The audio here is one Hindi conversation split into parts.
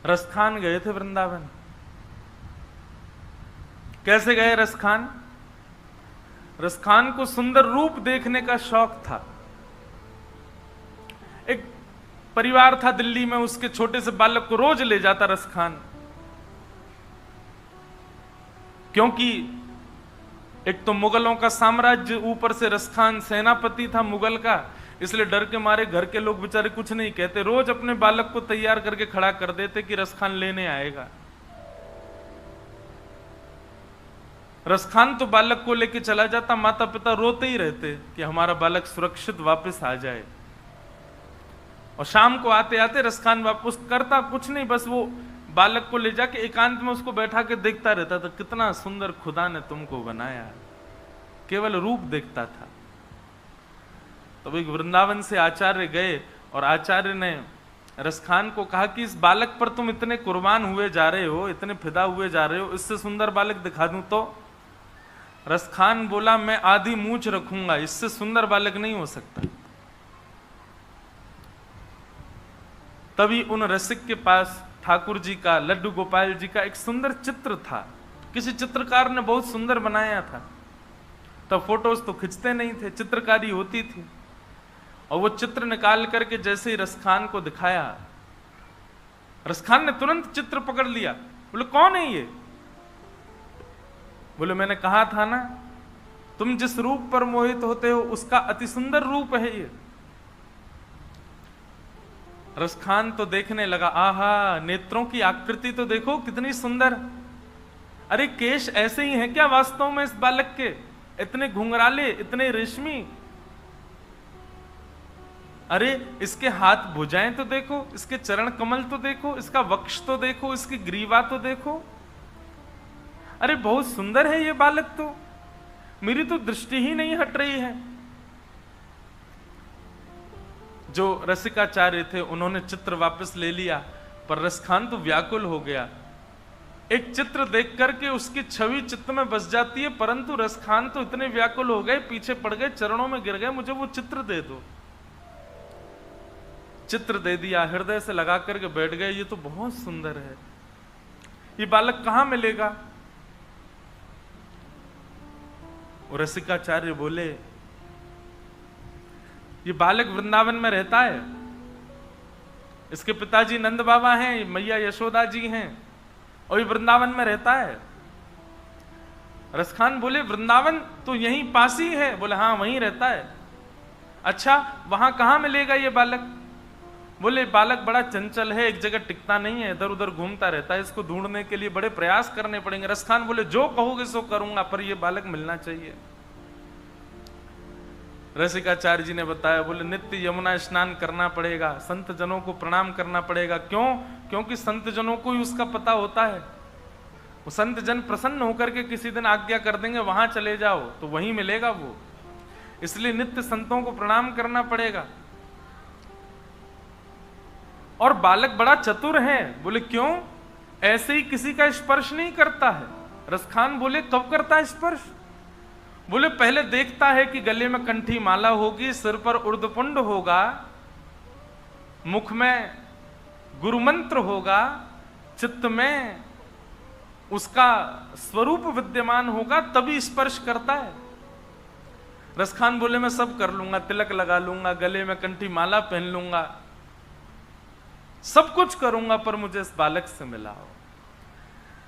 रसखान गए थे वृंदावन। कैसे गए रसखान? रसखान को सुंदर रूप देखने का शौक था। एक परिवार था दिल्ली में, उसके छोटे से बालक को रोज ले जाता रसखान, क्योंकि एक तो मुगलों का साम्राज्य, ऊपर से रसखान सेनापति था मुगल का, इसलिए डर के मारे घर के लोग बेचारे कुछ नहीं कहते, रोज अपने बालक को तैयार करके खड़ा कर देते कि रसखान लेने आएगा। रसखान तो बालक को लेके चला जाता, माता पिता रोते ही रहते कि हमारा बालक सुरक्षित वापस आ जाए। और शाम को आते आते रसखान वापस करता कुछ नहीं, बस वो बालक को ले जाके एकांत में उसको बैठा के देखता रहता था, कितना सुंदर खुदा ने तुमको बनाया, केवल रूप देखता था। तो एक वृंदावन से आचार्य गए और आचार्य ने रसखान को कहा कि इस बालक पर तुम इतने कुर्बान हुए जा रहे हो, इतने फिदा हुए जा रहे हो, इससे सुंदर बालक दिखा दूं तो? रसखान बोला, मैं आधी मूंछ रखूंगा, इससे सुंदर बालक नहीं हो सकता। तभी उन रसिक के पास ठाकुर जी का, लड्डू गोपाल जी का एक सुंदर चित्र था, किसी चित्रकार ने बहुत सुंदर बनाया था। तब फोटोज तो खिंचते नहीं थे, चित्रकारी होती थी। और वो चित्र निकाल करके जैसे ही रसखान को दिखाया, रसखान ने तुरंत चित्र पकड़ लिया। बोले, कौन है ये? बोले, मैंने कहा था ना, तुम जिस रूप पर मोहित होते हो उसका अति सुंदर रूप है ये। रसखान तो देखने लगा, आहा, नेत्रों की आकृति तो देखो कितनी सुंदर। अरे केश ऐसे ही हैं क्या वास्तव में इस बालक के? इतने घुंघराले, इतने रेशमी। अरे इसके हाथ भुजाएं तो देखो, इसके चरण कमल तो देखो, इसका वक्ष तो देखो, इसकी ग्रीवा तो देखो। अरे बहुत सुंदर है ये बालक, तो मेरी तो दृष्टि ही नहीं हट रही है। जो रसिकाचार्य थे उन्होंने चित्र वापस ले लिया, पर रसखान तो व्याकुल हो गया। एक चित्र देख करके उसकी छवि चित्त में बस जाती है, परंतु रसखान तो इतने व्याकुल हो गए, पीछे पड़ गए, चरणों में गिर गए, मुझे वो चित्र दे दो। चित्र दे दिया, हृदय से लगा करके बैठ गए, ये तो बहुत सुंदर है, ये बालक कहां मिलेगा? रसिकाचार्य बोले, ये बालक वृंदावन में रहता है, इसके पिताजी नंद बाबा हैं, मैया यशोदा जी हैं, और ये वृंदावन में रहता है। रसखान बोले, वृंदावन तो यहीं पास ही है? बोले, हाँ वहीं रहता है। अच्छा, वहां कहां मिलेगा ये बालक? बोले, बालक बड़ा चंचल है, एक जगह टिकता नहीं है, इधर उधर घूमता रहता है, इसको ढूंढने के लिए बड़े प्रयास करने पड़ेंगे। रसखान बोले, जो कहोगे सो करूंगा, पर यह बालक मिलना चाहिए। रसिकाचार्य जी ने बताया, बोले, नित्य यमुना स्नान करना पड़ेगा, संत जनों को प्रणाम करना पड़ेगा। क्यों? क्योंकि संत जनों को ही उसका पता होता है। वो संत जन प्रसन्न होकर के किसी दिन आज्ञा कर देंगे, वहां चले जाओ, तो वहीं मिलेगा वो। इसलिए नित्य संतों को प्रणाम करना पड़ेगा। और बालक बड़ा चतुर है। बोले, क्यों? ऐसे ही किसी का स्पर्श नहीं करता है। रसखान बोले, कब करता है स्पर्श? बोले, पहले देखता है कि गले में कंठी माला होगी, सिर पर उर्दपुंड होगा, मुख में गुरु मंत्र होगा, चित्त में उसका स्वरूप विद्यमान होगा, तभी स्पर्श करता है। रसखान बोले, मैं सब कर लूंगा, तिलक लगा लूंगा, गले में कंठी माला पहन लूंगा, सब कुछ करूंगा, पर मुझे इस बालक से मिलाओ।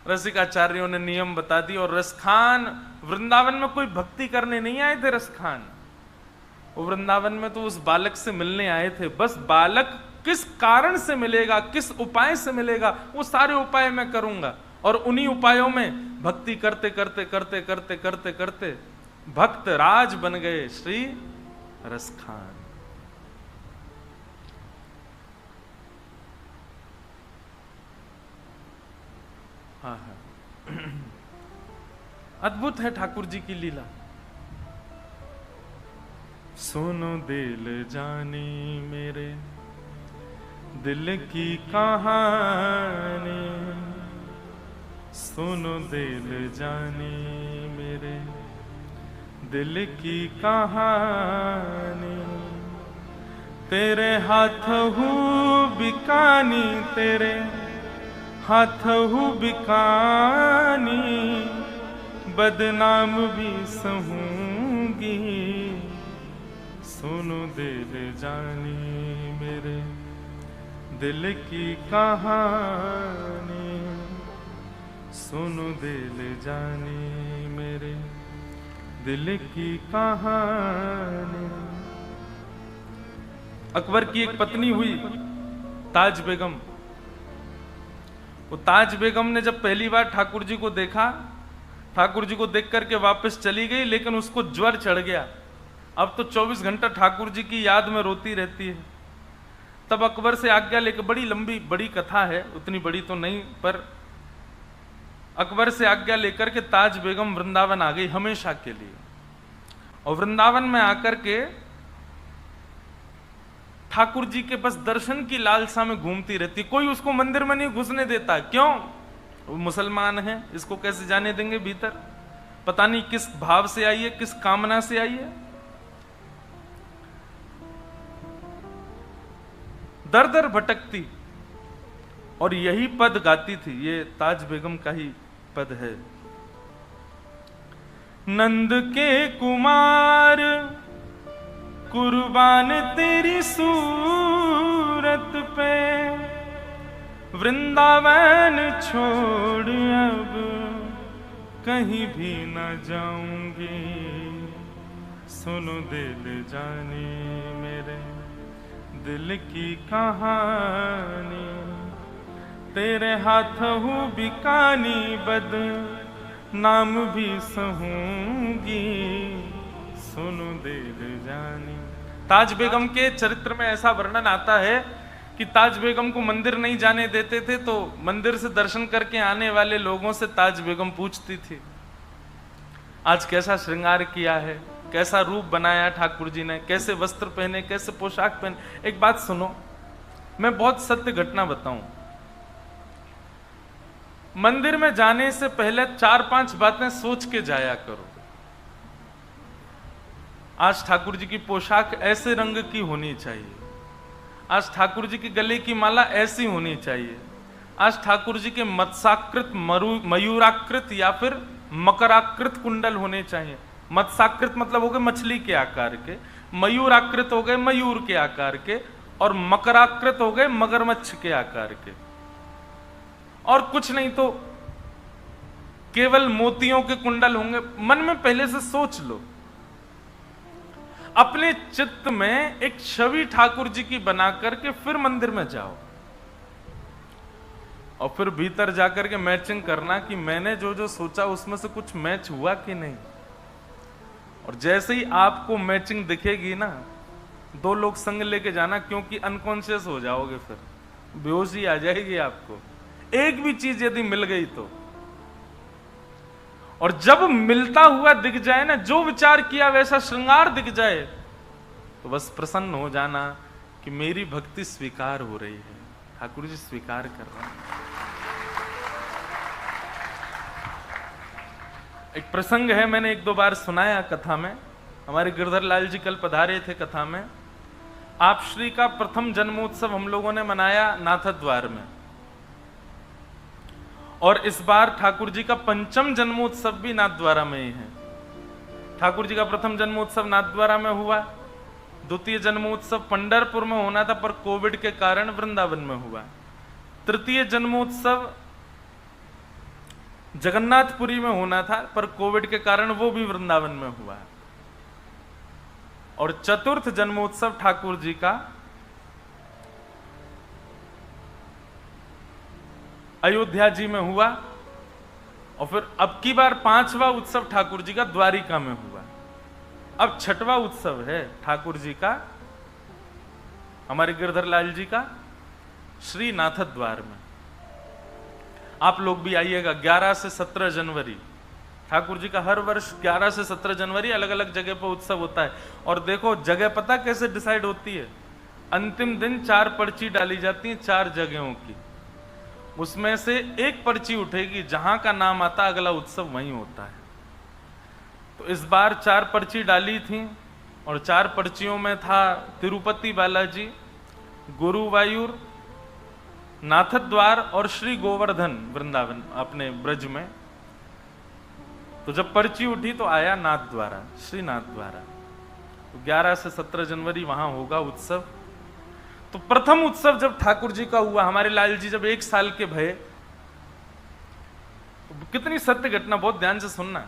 रसिकाचार्यों ने नियम बता दी। और रसखान वृंदावन में कोई भक्ति करने नहीं आए थे। रसखान वो वृंदावन में तो उस बालक से मिलने आए थे। बस बालक किस कारण से मिलेगा, किस उपाय से मिलेगा, वो सारे उपाय मैं करूंगा। और उन्हीं उपायों में भक्ति करते करते करते करते करते करते भक्त राज बन गए श्री रसखान। अद्भुत है ठाकुर जी की लीला। सुनो दिल जानी मेरे दिल की कहानी, सुनो दिल जानी मेरे दिल की कहानी, तेरे हाथ हूँ बिकानी, तेरे हाथहु बिकानी बदनाम भी सहूंगी, सुनो दिल जानी मेरे दिल की कहानी, सुनो दिल जानी मेरे दिल की कहानी। अकबर की एक पत्नी हुई ताज बेगम। वो ताज बेगम ने जब पहली बार ठाकुर जी को देखा, ठाकुर जी को देख करके वापस चली गई, लेकिन उसको ज्वर चढ़ गया। अब तो 24 घंटा ठाकुर जी की याद में रोती रहती है। तब अकबर से आज्ञा लेकर, बड़ी लंबी बड़ी कथा है, उतनी बड़ी तो नहीं, पर अकबर से आज्ञा लेकर के ताज बेगम वृंदावन आ गई हमेशा के लिए। और वृंदावन में आकर के ठाकुर जी के बस दर्शन की लालसा में घूमती रहती। कोई उसको मंदिर में नहीं घुसने देता। क्यों? वो मुसलमान है, इसको कैसे जाने देंगे भीतर? पता नहीं किस भाव से आई है, किस कामना से आई है। दर दर भटकती और यही पद गाती थी। ये ताज बेगम का ही पद है। नंद के कुमार कुर्बान तेरी सूरत पे, वृंदावन छोड़ अब कहीं भी न जाऊंगी, सुनो दिल जानी मेरे दिल की कहानी, तेरे हाथों बिकानी बद नाम भी सहूंगी, सुनो दिल जानी। ताज बेगम के चरित्र में ऐसा वर्णन आता है कि ताज बेगम को मंदिर नहीं जाने देते थे, तो मंदिर से दर्शन करके आने वाले लोगों से ताज बेगम पूछती थी, आज कैसा श्रृंगार किया है, कैसा रूप बनाया ठाकुर जी ने, कैसे वस्त्र पहने, कैसे पोशाक पहने। एक बात सुनो, मैं बहुत सत्य घटना बताऊं। मंदिर में जाने से पहले 4-5 बातें सोच के जाया करो। आज ठाकुर जी की पोशाक ऐसे रंग की होनी चाहिए, आज ठाकुर जी की गले की माला ऐसी होनी चाहिए, आज ठाकुर जी के मत्स्याकृत मयूराकृत या फिर मकराकृत कुंडल होने चाहिए। मत्स्याकृत मतलब हो गए मछली के आकार के, मयूराकृत हो गए मयूर के आकार के, और मकराकृत हो गए मगरमच्छ के आकार के। और कुछ नहीं तो केवल मोतियों के कुंडल होंगे। मन में पहले से सोच लो, अपने चित्त में एक छवि ठाकुर जी की बना करके फिर मंदिर में जाओ, और फिर भीतर जाकर के मैचिंग करना कि मैंने जो जो सोचा उसमें से कुछ मैच हुआ कि नहीं। और जैसे ही आपको मैचिंग दिखेगी ना, 2 लोग संग लेके जाना, क्योंकि अनकॉन्शियस हो जाओगे, फिर बेहोशी आ जाएगी आपको। एक भी चीज यदि मिल गई तो, और जब मिलता हुआ दिख जाए ना, जो विचार किया वैसा श्रृंगार दिख जाए, तो बस प्रसन्न हो जाना कि मेरी भक्ति स्वीकार हो रही है, ठाकुर जी स्वीकार कर रहे हैं। एक प्रसंग है, मैंने 1-2 बार सुनाया कथा में। हमारे गिरधर लाल जी कल पधारे थे कथा में। आप श्री का प्रथम जन्मोत्सव हम लोगों ने मनाया नाथद्वार में, और इस बार ठाकुर जी का 5म जन्मोत्सव भी नाथद्वारा में ही है। ठाकुर जी का प्रथम जन्मोत्सव नाथद्वारा में हुआ, 2य जन्मोत्सव पंढरपुर में होना था, पर कोविड के कारण वृंदावन में हुआ। 3य जन्मोत्सव जगन्नाथपुरी में होना था, पर कोविड के कारण वो भी वृंदावन में हुआ। और 4th जन्मोत्सव ठाकुर जी का अयोध्या जी में हुआ, और फिर अब की बार 5वां उत्सव ठाकुर जी का द्वारिका में हुआ। अब 6वां उत्सव है ठाकुर जी का, हमारे गिरधर लाल जी का श्री नाथद्वार में। आप लोग भी आइएगा। 11 से 17 जनवरी ठाकुर जी का हर वर्ष 11 से 17 जनवरी अलग अलग जगह पर उत्सव होता है। और देखो जगह पता कैसे डिसाइड होती है, अंतिम दिन 4 पर्ची डाली जाती हैं 4 जगहों की, उसमें से एक पर्ची उठेगी, जहां का नाम आता अगला उत्सव वहीं होता है। तो इस बार 4 पर्ची डाली थी, और 4 पर्चियों में था तिरुपति बालाजी, गुरुवायूर, नाथद्वार और श्री गोवर्धन वृंदावन अपने ब्रज में। तो जब पर्ची उठी तो आया नाथ द्वारा, श्री नाथ द्वारा। तो 11 से 17 जनवरी वहां होगा उत्सव। तो प्रथम उत्सव जब ठाकुर जी का हुआ, हमारे लाल जी जब 1 साल के भये, तो कितनी सत्य घटना, बहुत ध्यान से सुनना।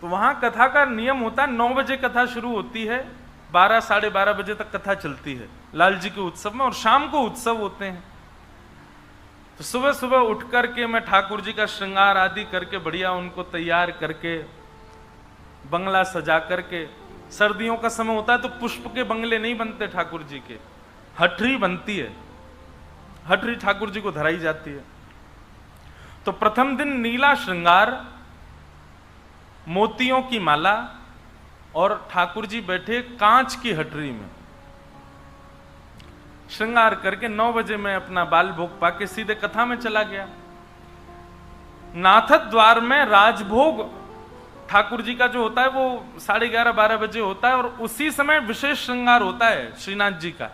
तो वहां कथा का नियम होता है, 9 बजे कथा शुरू होती है, 12 साढ़े 12 बजे तक कथा चलती है लाल जी के उत्सव में, और शाम को उत्सव होते हैं। तो सुबह सुबह उठ करके मैं ठाकुर जी का श्रृंगार आदि करके बढ़िया उनको तैयार करके बंगला सजा करके, सर्दियों का समय होता है तो पुष्प के बंगले नहीं बनते ठाकुर जी के, हठरी बनती है, हठरी ठाकुर जी को धराई जाती है। तो प्रथम दिन नीला श्रृंगार, मोतियों की माला, और ठाकुर जी बैठे कांच की हटरी में श्रृंगार करके 9 बजे मैं अपना बाल भोग पाके सीधे कथा में चला गया। नाथद द्वार में राजभोग ठाकुर जी का जो होता है वो 11:30 12 बजे होता है, और उसी समय विशेष श्रृंगार होता है श्रीनाथ जी का।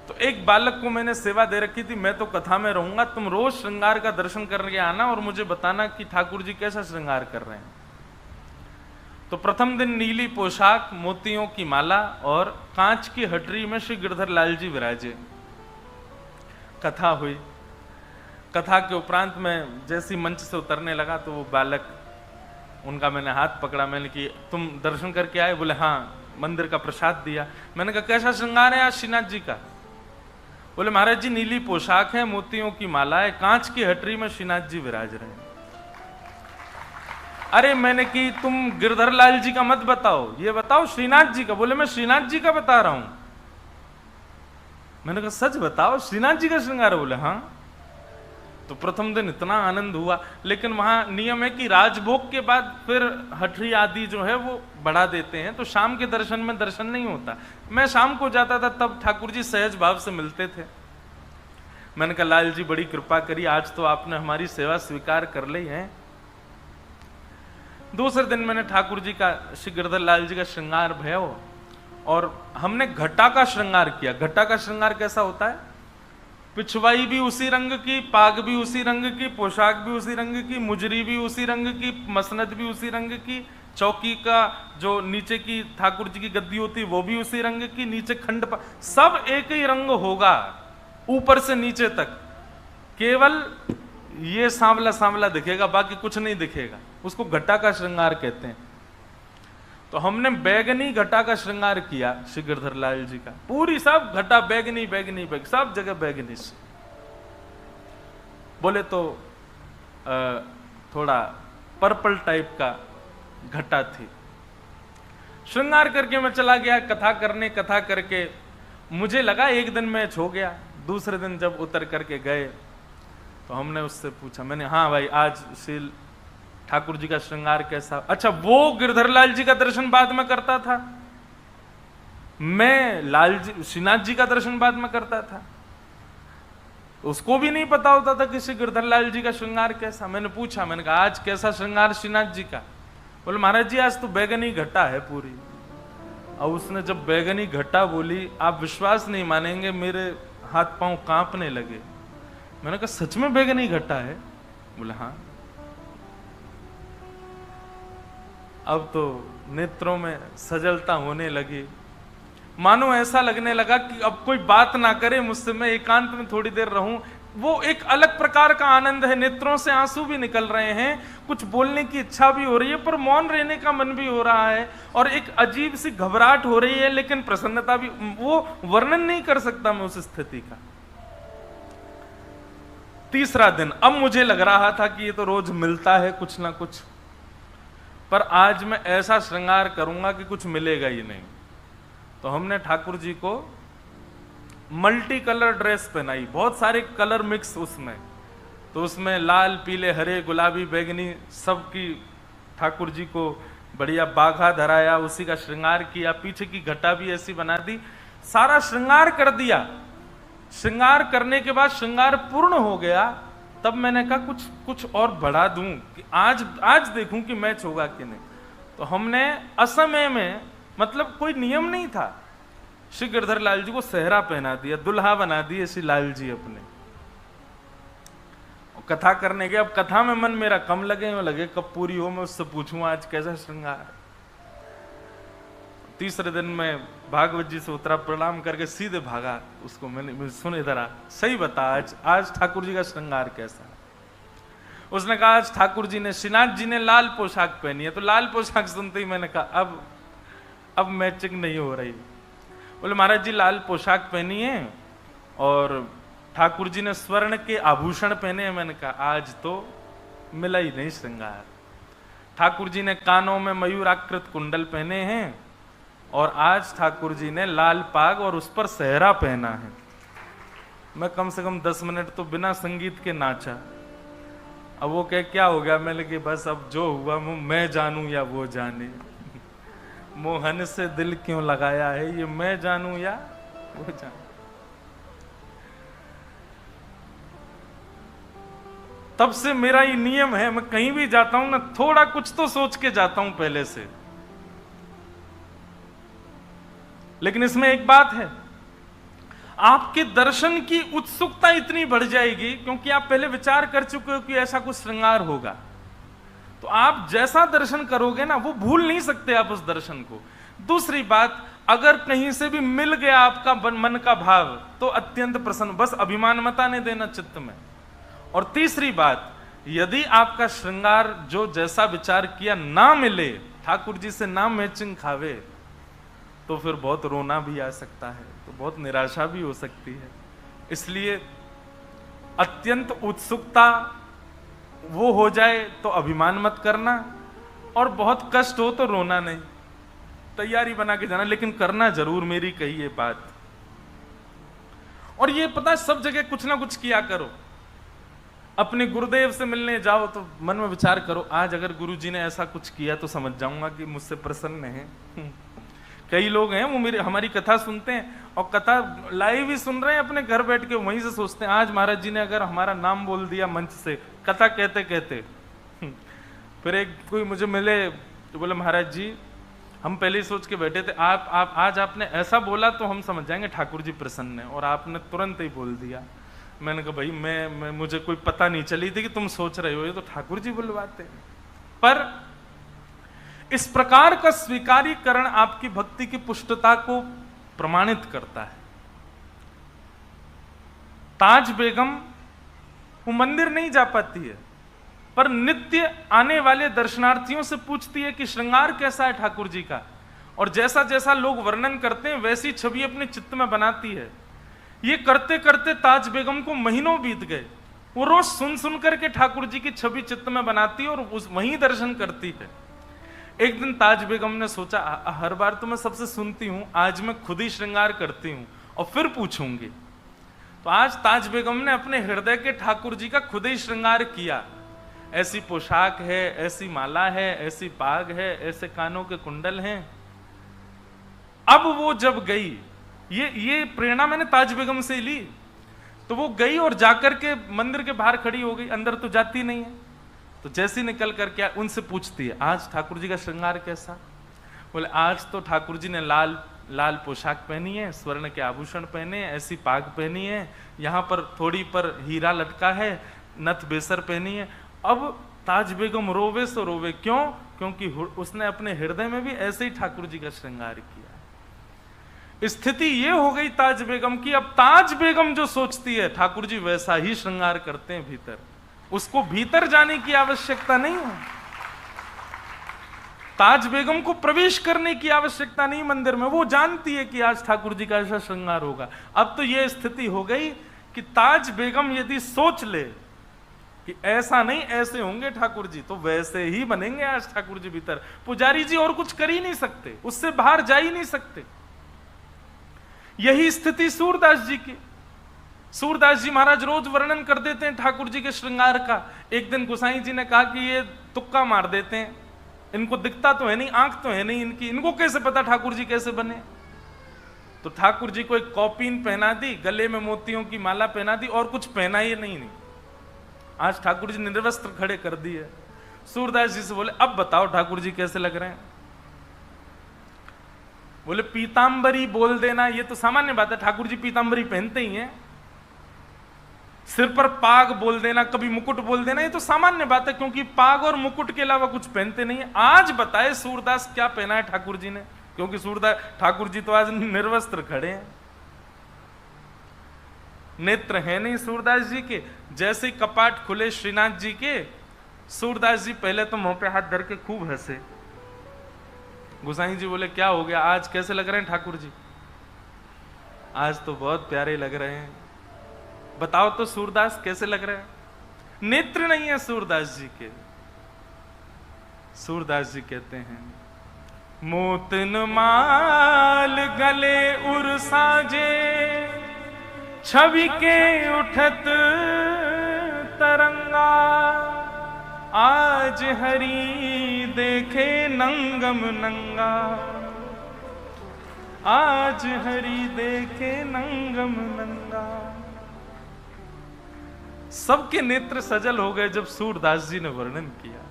तो एक बालक को मैंने सेवा दे रखी थी, मैं तो कथा में रहूंगा, तुम रोज श्रृंगार का दर्शन करके आना और मुझे बताना कि ठाकुर जी कैसा श्रृंगार कर रहे हैं। तो प्रथम दिन नीली पोशाक, मोतियों की माला और कांच की हटरी में श्री गिरधर लाल जी विराजे। कथा हुई। कथा के उपरांत में जैसी मंच से उतरने लगा तो वो बालक, उनका मैंने हाथ पकड़ा, मैंने कि तुम दर्शन करके आए? बोले हाँ, मंदिर का प्रसाद दिया। मैंने कहा कैसा श्रृंगार है आज श्रीनाथ जी का? बोले महाराज जी नीली पोशाक है, मोतियों की माला है, कांच की हटरी में श्रीनाथ जी विराज रहे हैं। अरे मैंने कि तुम गिरधर लाल जी का मत बताओ, ये बताओ श्रीनाथ जी का। बोले मैं श्रीनाथ जी का बता रहा हूं। मैंने कहा सच बताओ श्रीनाथ जी का श्रृंगार है? बोले हाँ। तो प्रथम दिन इतना आनंद हुआ, लेकिन वहां नियम है कि राजभोग के बाद फिर हटरी आदि जो है वो बढ़ा देते हैं, तो शाम के दर्शन में दर्शन नहीं होता। मैं शाम को जाता था तब ठाकुर जी सहज भाव से मिलते थे। मैंने कहा लाल जी बड़ी कृपा करी, आज तो आपने हमारी सेवा स्वीकार कर ली है। दूसरे दिन मैंने ठाकुर जी का, श्री गिरधर लाल जी का श्रृंगार भयो, और हमने घटा का श्रृंगार किया। घटा का श्रृंगार कैसा होता है? पिछवाई भी उसी रंग की, पाग भी उसी रंग की, पोशाक भी उसी रंग की, मुजरी भी उसी रंग की, मसनद भी उसी रंग की, चौकी का जो नीचे की ठाकुर जी की गद्दी होती वो भी उसी रंग की, नीचे खंड सब एक ही रंग होगा ऊपर से नीचे तक। केवल ये सांवला सांवला दिखेगा, बाकी कुछ नहीं दिखेगा। उसको घटा का श्रृंगार कहते हैं। तो हमने बैगनी घटा का श्रृंगार किया श्री गिरधर लाल जी का, पूरी सब घटा बैगनी बैगनी बैग, सब जगह बैगनी से। बोले तो थोड़ा पर्पल टाइप का घटा थी। श्रृंगार करके मैं चला गया कथा करने। कथा करके मुझे लगा एक दिन मैच हो गया। दूसरे दिन जब उतर करके गए तो हमने उससे पूछा, मैंने हाँ भाई आज श्री ठाकुर जी का श्रृंगार कैसा? अच्छा वो गिरधर लाल जी का दर्शन बाद में करता था, मैं लाल जी श्रीनाथ जी का दर्शन बाद में करता था। उसको भी नहीं पता होता था कि श्री गिरधर लाल जी का श्रृंगार कैसा। मैंने पूछा, मैंने कहा आज कैसा श्रृंगार श्रीनाथ जी का? बोले महाराज जी आज तो बैगनी घटा है पूरी। और उसने जब बैगनी घटा बोली, आप विश्वास नहीं मानेंगे, मेरे हाथ पांव कांपने लगे। मैंने कहा सच में बैगनी घटा है? बोले हाँ। अब तो नेत्रों में सजलता होने लगी, मानो ऐसा लगने लगा कि अब कोई बात ना करे मुझसे, मैं एकांत में थोड़ी देर रहूं। वो एक अलग प्रकार का आनंद है, नेत्रों से आंसू भी निकल रहे हैं, कुछ बोलने की इच्छा भी हो रही है, पर मौन रहने का मन भी हो रहा है, और एक अजीब सी घबराहट हो रही है, लेकिन प्रसन्नता भी। वो वर्णन नहीं कर सकता मैं उस स्थिति का। तीसरा दिन, अब मुझे लग रहा था कि ये तो रोज मिलता है कुछ ना कुछ, पर आज मैं ऐसा श्रृंगार करूंगा कि कुछ मिलेगा ही नहीं। तो हमने ठाकुर जी को मल्टी कलर ड्रेस पहनाई, बहुत सारे कलर मिक्स उसमें। तो उसमें लाल, पीले, हरे, गुलाबी, बैगनी सबकी ठाकुर जी को बढ़िया बाघा धराया, उसी का श्रृंगार किया। पीछे की घटा भी ऐसी बना दी, सारा श्रृंगार कर दिया। श्रृंगार करने के बाद श्रृंगार पूर्ण हो गया, तब मैंने कहा कुछ और बढ़ा दूं कि आज देखूं कि मैच होगा कि नहीं। तो हमने असमय में, मतलब कोई नियम नहीं था, श्री गिरधर लाल जी को सेहरा पहना दिया, दुल्हा बना दिए श्री लाल जी अपने। और कथा करने गए। अब कथा में मन मेरा कम लगे कब पूरी हो, मैं उससे पूछूं आज कैसा श्रृंगार। तीसरे दिन में भागवत जी से उतरा, प्रणाम करके सीधे भागा उसको। मैंने सुन इधर आ, सही बता आज ठाकुर जी का श्रृंगार कैसा है। उसने कहा आज ठाकुर जी ने, श्रीनाथ जी ने लाल पोशाक पहनी है। तो लाल पोशाक सुनते ही मैंने कहा अब मैचिंग नहीं हो रही। बोले महाराज जी लाल पोशाक पहनी है और ठाकुर जी ने स्वर्ण के आभूषण पहने हैं। मैंने कहा आज तो मिला ही नहीं श्रृंगार। ठाकुर जी ने कानों में मयूराकृत कुंडल पहने हैं और आज ठाकुर जी ने लाल पाग और उस पर सेहरा पहना है। मैं कम से कम 10 मिनट तो बिना संगीत के नाचा। अब वो क्या हो गया, मैंने कि बस अब जो हुआ मैं जानूं या वो जाने। मोहन से दिल क्यों लगाया है, ये मैं जानूं या वो जाने। तब से मेरा ये नियम है, मैं कहीं भी जाता हूं ना थोड़ा कुछ तो सोच के जाता हूं पहले से। लेकिन इसमें एक बात है, आपके दर्शन की उत्सुकता इतनी बढ़ जाएगी क्योंकि आप पहले विचार कर चुके हो कि ऐसा कुछ श्रृंगार होगा। तो आप जैसा दर्शन करोगे ना वो भूल नहीं सकते आप उस दर्शन को। दूसरी बात, अगर कहीं से भी मिल गया आपका मन का भाव तो अत्यंत प्रसन्न, बस अभिमान मत आने देना चित्त में। और तीसरी बात, यदि आपका श्रृंगार जो जैसा विचार किया ना मिले, ठाकुर जी से ना मैचिंग खावे, तो फिर बहुत रोना भी आ सकता है, तो बहुत निराशा भी हो सकती है। इसलिए अत्यंत उत्सुकता वो हो जाए तो अभिमान मत करना, और बहुत कष्ट हो तो रोना नहीं, तैयारी बना के जाना, लेकिन करना जरूर मेरी कही ये बात। और ये पता, सब जगह कुछ ना कुछ किया करो। अपने गुरुदेव से मिलने जाओ तो मन में विचार करो, आज अगर गुरु जी ने ऐसा कुछ किया तो समझ जाऊंगा कि मुझसे प्रसन्न है। कई लोग हैं वो हमारी कथा सुनते हैं और कथा लाइव ही सुन रहे हैं अपने घर बैठ के, वहीं से सोचते हैं आज महाराज जी ने अगर हमारा नाम बोल दिया मंच से कथा कहते कहते। फिर एक कोई मुझे मिले तो बोले महाराज जी हम पहले ही सोच के बैठे थे, आप आज आपने ऐसा बोला तो हम समझ जाएंगे ठाकुर जी प्रसन्न है, और आपने तुरंत ही बोल दिया। मैंने कहा भाई मैं मुझे कोई पता नहीं चली थी कि तुम सोच रहे हो, ये तो ठाकुर जी बुलवाते। पर इस प्रकार का स्वीकारीकरण आपकी भक्ति की पुष्टता को प्रमाणित करता है। ताज बेगम वो मंदिर नहीं जा पाती है, पर नित्य आने वाले दर्शनार्थियों से पूछती है कि श्रृंगार कैसा है ठाकुर जी का, और जैसा जैसा लोग वर्णन करते हैं वैसी छवि अपने चित्त में बनाती है। ये करते करते ताज बेगम को महीनों बीत गए। वो रोज सुन सुन करके ठाकुर जी की छवि चित्त में बनाती है और वहीं दर्शन करती है। एक दिन ताज बेगम ने सोचा, हर बार तो मैं सबसे सुनती हूं, आज मैं खुद ही श्रृंगार करती हूं और फिर पूछूंगी। तो आज ताज बेगम ने अपने हृदय के ठाकुर जी का खुद ही श्रृंगार किया। ऐसी पोशाक है, ऐसी माला है, ऐसी पाग है, ऐसे कानों के कुंडल हैं। अब वो जब गई, ये प्रेरणा मैंने ताज बेगम से ली, तो वो गई और जाकर के मंदिर के बाहर खड़ी हो गई, अंदर तो जाती नहीं है। तो जैसी निकल कर क्या उनसे पूछती है आज ठाकुर जी का श्रृंगार कैसा। बोले आज तो ठाकुर जी ने लाल पोशाक पहनी है, स्वर्ण के आभूषण पहने हैं, ऐसी पाग पहनी है, यहाँ पर थोड़ी पर हीरा लटका है, नथ बेसर पहनी है। अब ताज बेगम रोवे सो रोवे, क्यों? क्योंकि उसने अपने हृदय में भी ऐसे ही ठाकुर जी का श्रृंगार किया। स्थिति ये हो गई ताज बेगम की, अब ताज बेगम जो सोचती है ठाकुर जी वैसा ही श्रृंगार करते हैं भीतर, उसको भीतर जाने की आवश्यकता नहीं है। ताज बेगम को प्रवेश करने की आवश्यकता नहीं मंदिर में, वो जानती है कि आज ठाकुर जी का ऐसा श्रृंगार होगा। अब तो यह स्थिति हो गई कि ताज बेगम यदि सोच ले कि ऐसा नहीं ऐसे होंगे ठाकुर जी, तो वैसे ही बनेंगे आज ठाकुर जी भीतर। पुजारी जी और कुछ कर ही नहीं सकते, उससे बाहर जा ही नहीं सकते। यही स्थिति सूरदास जी की। सूरदास जी महाराज रोज वर्णन कर देते हैं ठाकुर जी के श्रृंगार का। एक दिन गोसाई जी ने कहा कि ये तुक्का मार देते हैं, इनको दिखता तो है नहीं, आंख तो है नहीं इनकी, इनको कैसे पता ठाकुर जी कैसे बने। तो ठाकुर जी को एक कौपीन पहना दी, गले में मोतियों की माला पहना दी, और कुछ पहना ही नहीं। आज ठाकुर जी निर्वस्त्र खड़े कर दिए। सूरदास जी से बोले अब बताओ ठाकुर जी कैसे लग रहे हैं। बोले पीतांबरी बोल देना ये तो सामान्य बात है, ठाकुर जी पीतांबरी पहनते ही हैं। सिर पर पाग बोल देना, कभी मुकुट बोल देना, ये तो सामान्य बात है, क्योंकि पाग और मुकुट के अलावा कुछ पहनते नहीं है। आज बताए सूरदास क्या पहना है ठाकुर जी ने, क्योंकि सूरदास ठाकुर जी तो आज निर्वस्त्र खड़े हैं, नेत्र है नहीं सूरदास जी के। जैसे ही कपाट खुले श्रीनाथ जी के, सूरदास जी पहले तो मुंह पे हाथ धर के खूब हंसे। गोसाई जी बोले क्या हो गया, आज कैसे लग रहे हैं ठाकुर जी? आज तो बहुत प्यारे लग रहे हैं। बताओ तो सूरदास कैसे लग रहे हैं? नेत्र नहीं है सूरदास जी के। सूरदास जी कहते हैं, मोतन माल गले उर साजे, छवि के उठत तरंगा, आज हरि देखे नंगम नंगा, आज हरि देखे नंगम नंगा। सबके नेत्र सजल हो गए जब सूरदास जी ने वर्णन किया।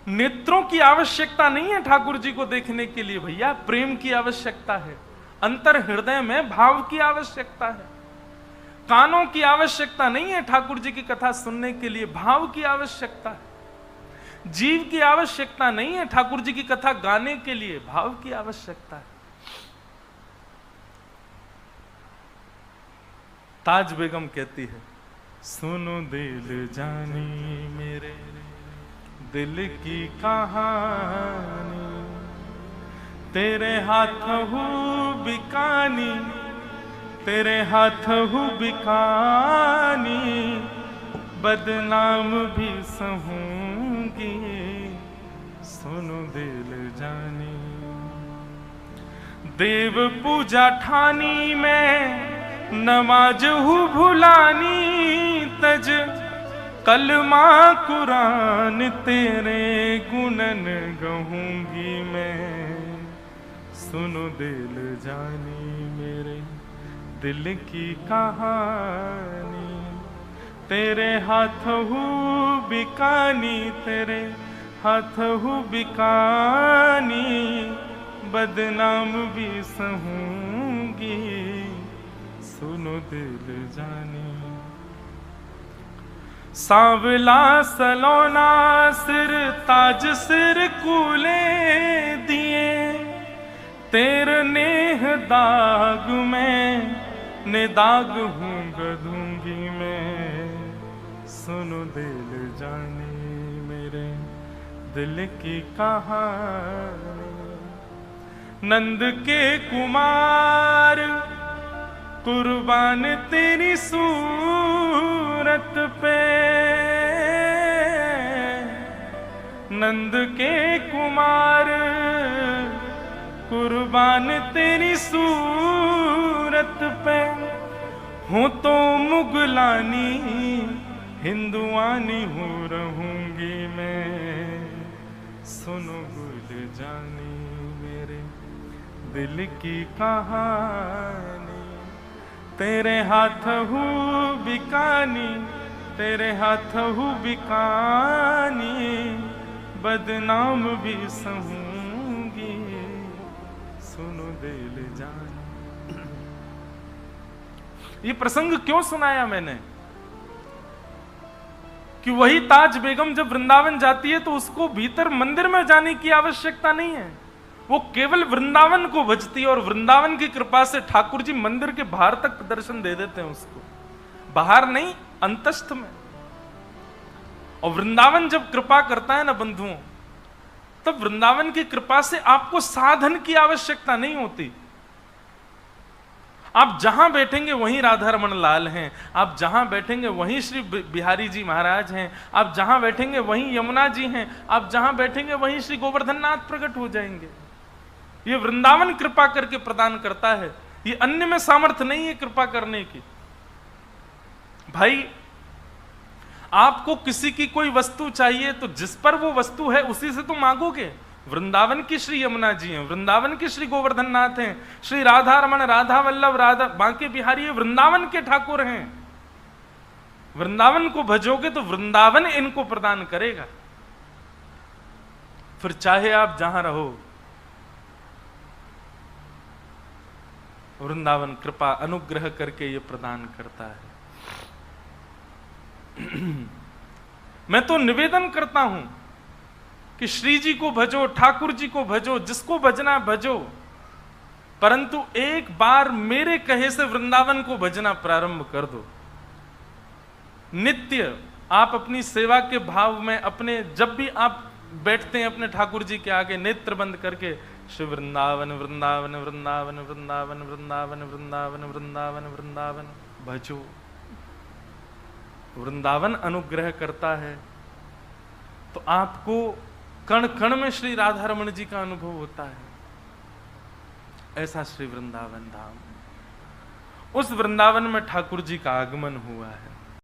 नेत्रों की आवश्यकता नहीं है ठाकुर जी को देखने के लिए भैया, प्रेम की आवश्यकता है, अंतर हृदय में भाव की आवश्यकता है। कानों की आवश्यकता नहीं है ठाकुर जी की कथा सुनने के लिए, भाव की आवश्यकता है। जीव की आवश्यकता नहीं है ठाकुर जी की कथा गाने के लिए, भाव की आवश्यकता है। ताज बेगम कहती है, सुनो दिल जानी मेरे दिल की कहानी, तेरे हाथ हूँ बिकानी, तेरे हाथ हूँ बिकानी, बदनाम भी सहूंगी, सुनो दिल जानी। देव पूजा ठानी में नमाज हूँ भुलानी, तज कलमा कुरान तेरे गुणन गहूंगी मैं, सुनो दिल जानी मेरे दिल की कहानी, तेरे हाथ हूँ बिकानी, तेरे हाथ हूँ बिकानी, बदनाम भी सहूंगी, सुनो दिल जानी। सांवला सलोना सिर ताज सिर कूले दिए, तेरे नेह दाग में ने दाग हूँ गधूंगी मैं, सुनो दिल जानी मेरे दिल की कहानी। नंद के कुमार कुर्बान तेरी सूरत पे, नंद के कुमार कुर्बान तेरी सूरत पे, हूँ तो मुगलानी हिंदुआनी हूँ रहूंगी मैं, सुनो गुल जानी मेरे दिल की कहानी, तेरे हाथ हूँ बिकानी, तेरे हाथ हूँ बिकानी, बदनाम भी सहूंगी, सुनो दिल जानी। ये प्रसंग क्यों सुनाया मैंने कि वही ताज बेगम जब वृंदावन जाती है तो उसको भीतर मंदिर में जाने की आवश्यकता नहीं है, वो केवल वृंदावन को भजती है और वृंदावन की कृपा से ठाकुर जी मंदिर के बाहर तक दर्शन दे देते हैं उसको, बाहर नहीं अंतस्थ में। और वृंदावन जब कृपा करता है ना बंधुओं, तब वृंदावन की कृपा से आपको साधन की आवश्यकता नहीं होती। आप जहां बैठेंगे वहीं राधा रमन लाल हैं, आप जहां बैठेंगे वहीं श्री बिहारी जी महाराज हैं, आप जहां बैठेंगे वहीं यमुना जी हैं, आप जहां बैठेंगे वहीं श्री गोवर्धन नाथ प्रकट हो जाएंगे। ये वृंदावन कृपा करके प्रदान करता है, ये अन्य में सामर्थ्य नहीं है कृपा करने की। भाई आपको किसी की कोई वस्तु चाहिए तो जिस पर वो वस्तु है उसी से तो मांगोगे। वृंदावन की श्री यमुना जी हैं, वृंदावन के श्री गोवर्धन नाथ हैं, श्री राधा रमन, राधा वल्लभ, राधा बांके बिहारी वृंदावन के ठाकुर हैं। वृंदावन को भजोगे तो वृंदावन इनको प्रदान करेगा। फिर चाहे आप जहां रहो, वृंदावन कृपा अनुग्रह करके ये प्रदान करता है। मैं तो निवेदन करता हूं कि श्री जी को भजो, ठाकुर जी को भजो, जिसको भजना भजो, परंतु एक बार मेरे कहे से वृंदावन को भजना प्रारंभ कर दो। नित्य आप अपनी सेवा के भाव में अपने, जब भी आप बैठते हैं अपने ठाकुर जी के आगे, नेत्र बंद करके श्री वृंदावन वृंदावन वृंदावन वृंदावन वृंदावन वृंदावन वृंदावन वृंदावन भजो। वृंदावन अनुग्रह करता है तो आपको कण कण में श्री राधा रमण जी का अनुभव होता है। ऐसा श्री वृंदावन धाम, उस वृंदावन में ठाकुर जी का आगमन हुआ है।